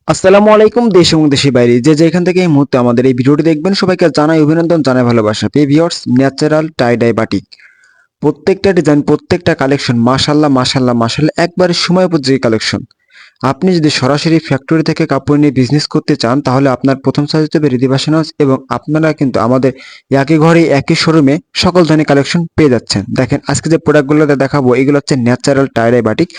আসসালামু আলাইকুম দেশ এবং দেশের বাইরে যে যেখান থেকে এই মুহূর্তে আমাদের এই ভিডিওটি দেখবেন সবাইকে জানাই অভিনন্দন, জানাই ভালোবাসা। ভিউয়ার্স, ন্যাচারাল টাই ডাই বাটিক প্রত্যেকটা ডিজাইন, প্রত্যেকটা কালেকশন মাশাআল্লাহ মাশাআল্লাহ মাশাআল্লাহ একবারে সময় উপযোগী কালেকশন। আপনি যদি সরাসরি ফ্যাক্টরি থেকে কাপড় নিয়ে বিজনেস করতে চান তাহলে আপনার প্রথম চয়েস হবে রিদি ফ্যাশন হাউস, এবং আপনারা কিন্তু আমাদের একই ঘরে একই শোরুমে সকল ধরনের কালেকশন পেয়ে যাচ্ছেন। দেখেন আজকে যে প্রোডাক্টগুলো দেখাবো এগুলো হচ্ছে ন্যাচারাল টাই ডাই বাটিক।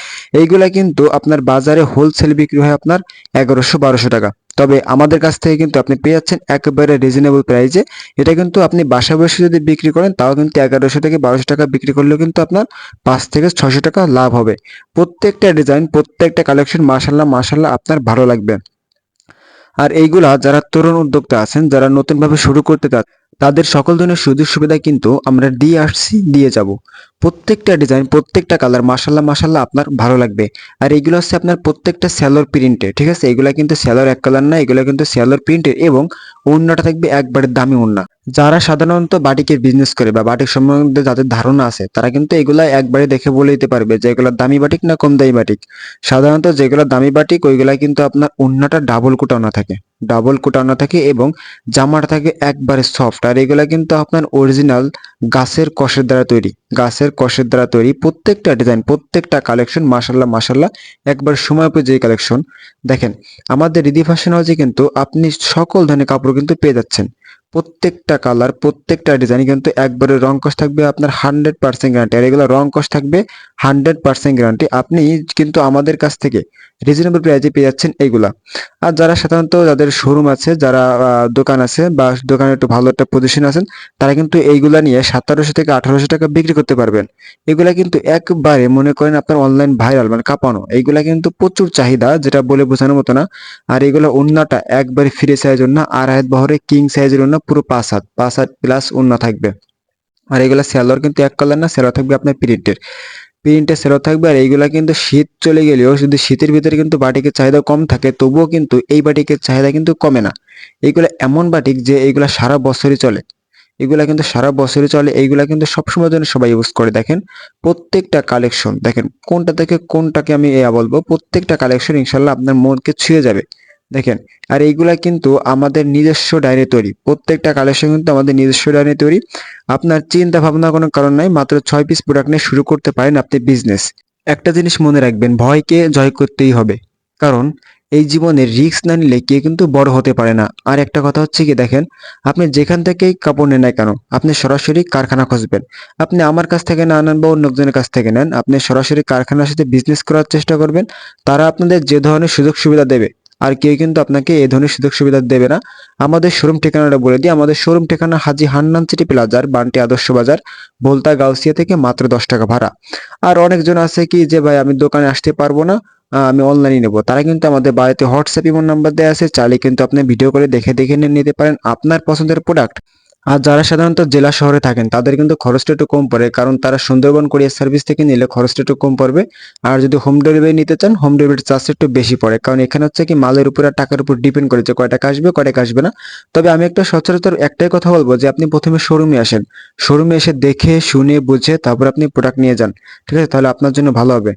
এইগুলা কিন্তু আপনার বাজারে হোলসেল বিক্রি হয় আপনার 1100-1200 টাকা। তবে আমাদের কাছ থেকে কিন্তু আপনি পেয়ে যাচ্ছেন একেবারে রিজনেবল প্রাইসে। এটা কিন্তু আপনি বাসা বসে যদি বিক্রি করেন তাও কিন্তু 1100 থেকে 1200 টাকা বিক্রি করলেও কিন্তু আপনার 5 থেকে 600 টাকা লাভ হবে। প্রত্যেকটা ডিজাইন, প্রত্যেকটা কালেকশন মাশাআল্লাহ মাশাআল্লাহ আপনার ভালো লাগবে। আর এইগুলা যারা তরুণ উদ্যোক্তা আছেন, যারা নতুনভাবে শুরু করতে চান, তাদের সকল ধরনের সুযোগ সুবিধা কিন্তু আমরা দিয়ে আসছি, দিয়ে যাব। প্রত্যেকটা ডিজাইন, প্রত্যেকটা কালার মাশাআল্লাহ মাশাআল্লাহ আপনার ভালো লাগবে। আর এইগুলো হচ্ছে আপনার প্রত্যেকটা সেলর প্রিন্টে, ঠিক আছে? এগুলা কিন্তু সেলর এক কালার না, এগুলো কিন্তু সেলর প্রিন্টের, এবং ওড়নাটা থাকবে একবারে দামি ওড়না। যারা সাধারণত বাটিকের বিজনেস করে বা বাটিক সম্বন্ধে যাদের ধারণা আছে তারা কিন্তু এগুলা একবারে দেখে বলে দিতে পারবে যে এগুলা দামি বাটিক না কম দামি বাটিক। সাধারণত যেগুলো দামি বাটিক ওইগুলা কিন্তু আপনার ওড়নাটা ডাবল কুটানো থাকে, ডাবল কুটানো থাকে, এবং জামাটা থাকে একবারে সফট। আর এগুলা কিন্তু আপনার অরিজিনাল গাছের কষের দ্বারা তৈরি, গাছের কষের দ্বারা তৈরি। প্রত্যেকটা ডিজাইন, প্রত্যেকটা কালেকশন মাশাআল্লাহ মাশাআল্লাহ একবার সময় উপযোগী কালেকশন। দেখেন আমাদের রিদি ফ্যাশন হাউসে কিন্তু আপনি সকল ধরনের কাপড় কিন্তু পেয়ে যাচ্ছেন। প্রত্যেকটা কালার, প্রত্যেকটা ডিজাইন কিন্তু একবারে রং কস থাকবে আপনার 100% গ্যারান্টি। আর এগুলো রং কস থাকবে 100% গ্যারান্টি। আপনি কিন্তু আমাদের কাছ থেকে রিজনেবল প্রাইসে পেয়ে যাচ্ছেন এইগুলা। আর যারা সাধারণত যাদের শোরুম আছে, যারা দোকান আছে বা দোকানে একটু ভালো একটা পজিশন আছেন, তারা কিন্তু এইগুলা নিয়ে 1700 থেকে 1800 টাকা বিক্রি করতে পারবেন। এগুলা কিন্তু একবারে মনে করেন আপনার অনলাইন ভাইরাল, মানে কাঁপানো। এইগুলা কিন্তু প্রচুর চাহিদা, যেটা বলে বোঝানোর মতো না। আর এগুলো ওন্নাটা একবারে ফ্রি সাইজের না, আর হাত বহরে কিং সাইজের ওন্না, পুরো 5 হাত প্লাস ওন্না থাকবে। আর এগুলা সেলর কিন্তু এক কালার না, সেলর থাকবে আপনার প্রিন্টের সেলর থাকবে। আর এইগুলা কিন্তু শীত চলে গেলেও, যদি শীতের ভিতরে কিন্তু বাটিকের চাহিদা কম থাকে তবুও কিন্তু এই বাটিকের চাহিদা কিন্তু কমে না। এইগুলা এমন বাটিক যে এইগুলা সারা বছরই চলে, এগুলা কিন্তু সারা বছরই চলে। এইগুলা কিন্তু সবসময় জন্য সবাই ইউজ করে। দেখেন প্রত্যেকটা কালেকশন, দেখেন কোনটা থেকে কোনটাকে আমি বলবো, প্রত্যেকটা কালেকশন ইনশাল্লাহ আপনার মনকে ছুঁয়ে যাবে। দেখেন, আর এইগুলা কিন্তু আমাদের নিজস্ব ডাইরে তৈরি, প্রত্যেকটা কালেকশন কিন্তু আমাদের নিজস্ব ডাইরে তৈরি। আপনার চিন্তা ভাবনার কোনো কারণ নাই, মাত্র 6 পিস প্রোডাক্ট নিয়ে শুরু করতে পারেন আপনি বিজনেস। একটা জিনিস মনে রাখবেন, ভয়কে জয় করতেই হবে, কারণ এই জীবনে রিস্ক না নিলে কেউ কিন্তু বড় হতে পারে না। আর একটা কথা হচ্ছে কি, দেখেন আপনি যেখান থেকেই কাপড় নেন না কেন, আপনি সরাসরি কারখানা খুঁজবেন। আপনি আমার কাছ থেকে না নেন বা অন্য একজনের কাছ থেকে নেন, আপনি সরাসরি কারখানার সাথে বিজনেস করার চেষ্টা করবেন। তারা আপনাদের যে ধরনের সুযোগ সুবিধা দেবে, আর কেউ কিন্তু আপনাকে এই ধরনের সুযোগ সুবিধা দেবে না। আমাদের শোরুম ঠিকানাটা বলে দিই, আমাদের শোরুম ঠিকানা হাজী হান্নান সিটি প্লাজার, বান্টি আদর্শ বাজার, ভোলতা গাউসিয়া থেকে মাত্র 10 টাকা ভাড়া। আর অনেকজন আছে কি যে ভাই আমি দোকানে আসতে পারবো না, আমি অনলাইনে নেবো, তারা কিন্তু আমাদের বাড়িতে হোয়াটসঅ্যাপ ইমো নাম্বার দেওয়া আছে, চাইলে কিন্তু আপনি ভিডিও করে দেখে দেখে নিতে পারেন আপনার পছন্দের প্রোডাক্ট। আর যারা সাধারণত জেলা শহরে থাকেন তাদের কিন্তু খরচটা একটু কম পড়ে, কারণ তারা সুন্দরবন কুরিয়ার সার্ভিস থেকে নিলে খরচটা একটু কম পড়বে। আর যদি হোম ডেলিভারি নিতে চান, হোম ডেলিভারি চার্জটা একটু বেশি পড়ে, কারণ এখানে হচ্ছে কি মালের উপর আর টাকার উপর ডিপেন্ড করে যে কয় টাকা আসবে কয় টাকা আসবে না। তবে আমি একটা সচরাচর একটাই কথা বলবো যে আপনি প্রথমে শোরুমে আসেন, শোরুমে এসে দেখে শুনে বুঝে তারপর আপনি প্রোডাক্ট নিয়ে যান, ঠিক আছে? তাহলে আপনার জন্য ভালো হবে।